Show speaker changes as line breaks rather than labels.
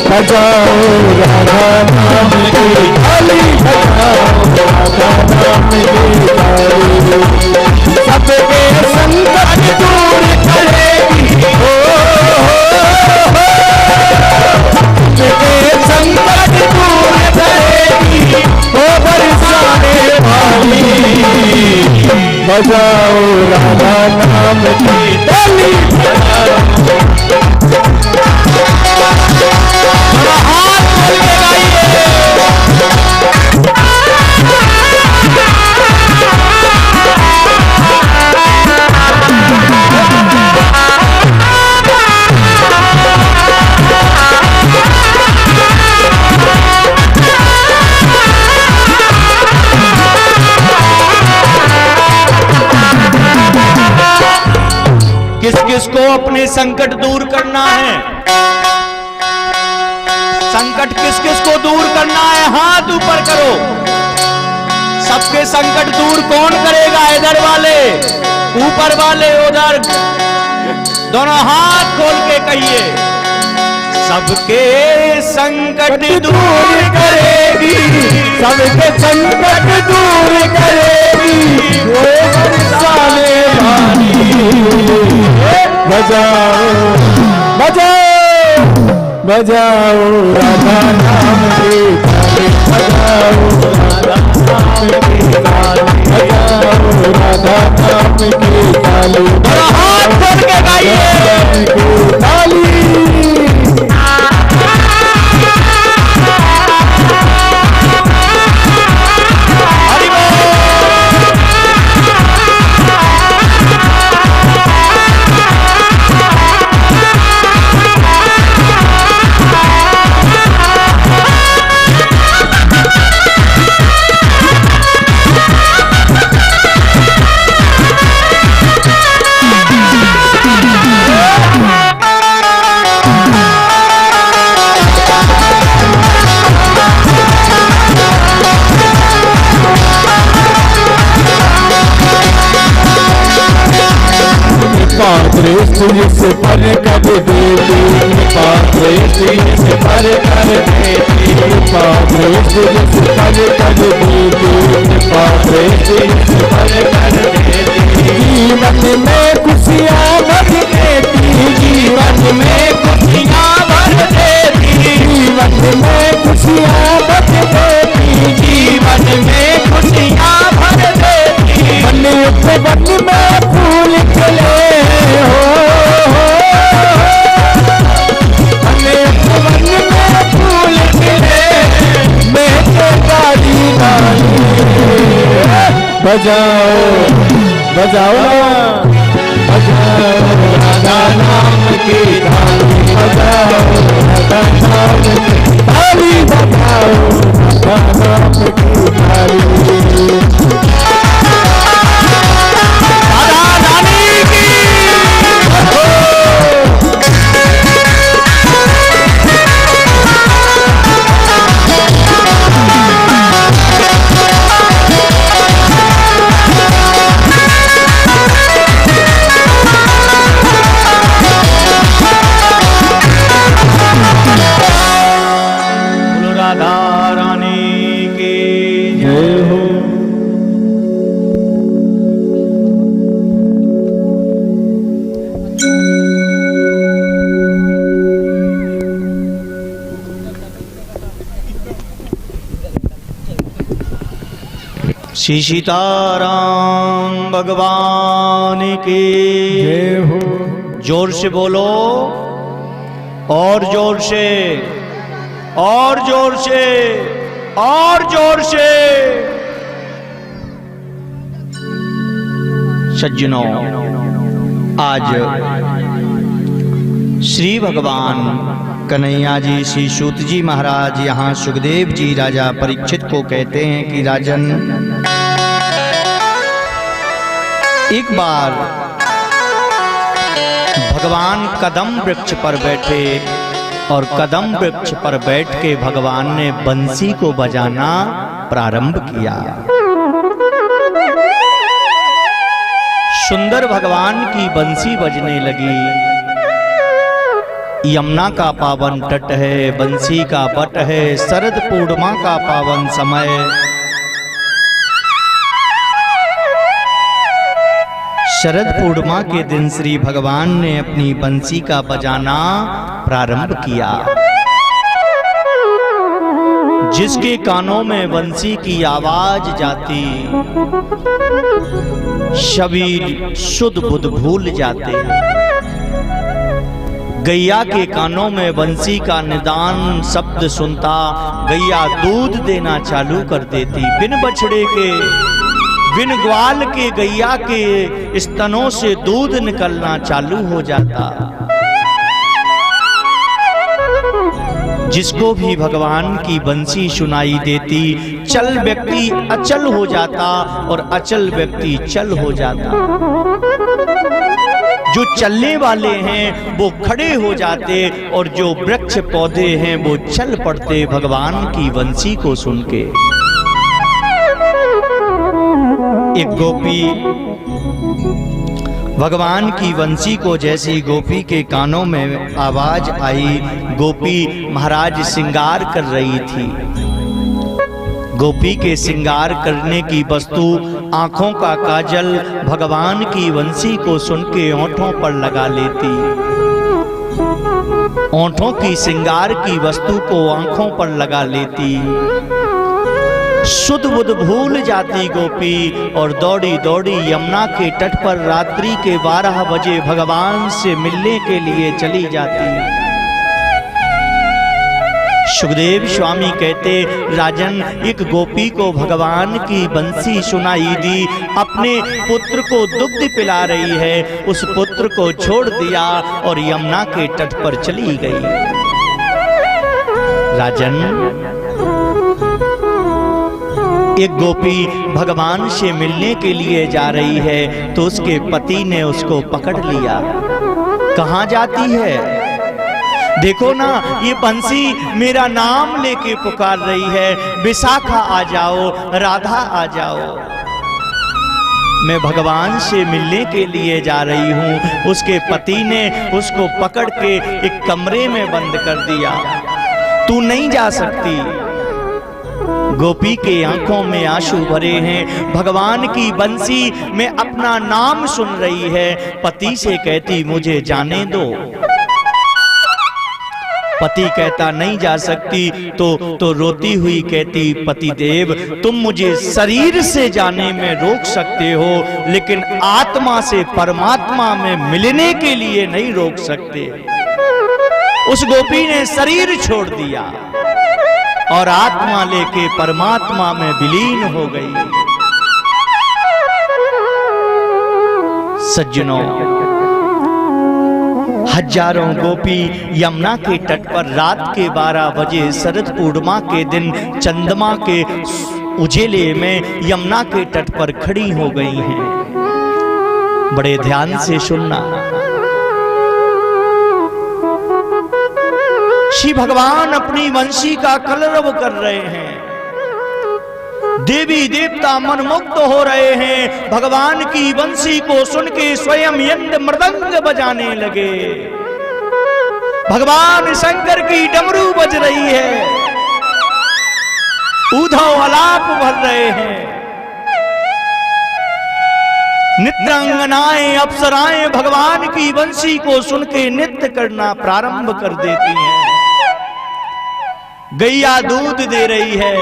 बजाओ राधा नाम की ताली, बजाओ राधा नाम की ताली। सबके संकट दूर करेगी, सबके संकट दूर करेगी, ओ बरसाने वाली। बजाओ राधा नाम की ताली, बजाओ।
किस किस को अपने संकट दूर करना है? संकट किस किस को दूर करना है? हाथ ऊपर करो। सबके संकट दूर कौन करेगा? इधर वाले, ऊपर वाले, उधर, दोनों हाथ खोल के कहिए। सबके संकट दूर करेगी,
सबके संकट दूर करेगी, वो बरसाने वाली। बजाओ बजाओ बजाओ राधा नाम की ताली, बजाओ राधा नाम की ताली, बजाओ राधा नाम की ताली।
हाथ खोल के गाइए
ताली। पात्रे से पर कर देती, पात्रे से पर कर देती, पात्रे से पर कर देती, पात्रे से पर कर देती। जीवन में खुशियाँ भर देती, जीवन में खुशियाँ भर देती, जीवन में खुशियाँ भर देती, जीवन में खुशियाँ भर देती। मन में फूल खिले, फूल खिले, मैं तो ताली ताली। बजाओ बजाओ बजाओ राधा नाम की ताली, बजाओ राधा नाम की ताली, बजाओ राधा नाम की ताली।
श्री सीताराम भगवान की
जय हो।
जोर से बोलो, और जोर से, और जोर से, और जोर से। सज्जनों, आज श्री भगवान कन्हैया जी, श्री सूत जी महाराज यहाँ सुखदेव जी राजा परीक्षित को कहते हैं कि राजन, एक बार भगवान कदम वृक्ष पर बैठे और कदम वृक्ष पर बैठ के भगवान ने बंसी को बजाना प्रारंभ किया। सुंदर भगवान की बंसी बजने लगी। यमुना का पावन तट है, बंसी का बट है, शरद पूर्णिमा का पावन समय। शरद पूर्णिमा के दिन श्री भगवान ने अपनी बंसी का बजाना प्रारंभ किया। जिसके कानों में बंसी की आवाज जाती, शरीर शुद्ध बुद्ध भूल जाते। गैया के कानों में बंसी का निदान शब्द सुनता, गैया दूध देना चालू कर देती। बिन बछड़े के, बिन ग्वाल के गैया के स्तनों से दूध निकलना चालू हो जाता। जिसको भी भगवान की बंसी सुनाई देती, चल व्यक्ति अचल हो जाता और अचल व्यक्ति चल हो जाता। जो चलने वाले हैं वो खड़े हो जाते और जो वृक्ष पौधे हैं वो चल पड़ते भगवान की बंसी को सुन के। एक गोपी भगवान की बंसी को जैसी गोपी के कानों में आवाज आई, गोपी महाराज श्रृंगार कर रही थी। गोपी के श्रृंगार करने की वस्तु आंखों का काजल भगवान की बंसी को सुन के ओंठों पर लगा लेती। ओंठों की श्रृंगार की वस्तु को आंखों पर लगा लेती। शुद्ध बुद्ध भूल जाती गोपी और दौड़ी दौड़ी यमुना के तट पर रात्रि के 12 बजे भगवान से मिलने के लिए चली जाती। सुखदेव स्वामी कहते, राजन एक गोपी को भगवान की बंसी सुनाई दी, अपने पुत्र को दुग्ध पिला रही है, उस पुत्र को छोड़ दिया और यमुना के तट पर चली गई। राजन एक गोपी भगवान से मिलने के लिए जा रही है तो उसके पति ने उसको पकड़ लिया। कहाँ जाती है? देखो ना, ये बंसी मेरा नाम लेके पुकार रही है, विशाखा आ जाओ, राधा आ जाओ। मैं भगवान से मिलने के लिए जा रही हूँ। उसके पति ने उसको पकड़ के एक कमरे में बंद कर दिया। तू नहीं जा सकती। गोपी के आंखों में आंसू भरे हैं। भगवान की बंसी में अपना नाम सुन रही है। पति से कहती, मुझे जाने दो। पति कहता, नहीं जा सकती। तो रोती हुई कहती, पति देव तुम मुझे शरीर से जाने में रोक सकते हो, लेकिन आत्मा से परमात्मा में मिलने के लिए नहीं रोक सकते। उस गोपी ने शरीर छोड़ दिया और आत्मा लेके परमात्मा में विलीन हो गई। सज्जनों, हजारों गोपी यमुना के तट पर रात के 12 बजे शरद पूर्णिमा के दिन चंद्रमा के उजेले में यमुना के तट पर खड़ी हो गई हैं। बड़े ध्यान से सुनना। श्री भगवान अपनी बंसी का कलरव कर रहे हैं। देवी देवता मनमुग्ध हो रहे हैं। भगवान की बंसी को सुन के स्वयं यंत्र मृदंग बजाने लगे। भगवान शंकर की डमरू बज रही है। उद्धव आलाप भर रहे हैं। नित्रांगनाएं अप्सराएं भगवान की बंसी को सुन के नृत्य करना प्रारंभ कर देती हैं। गैया दूध दे रही है।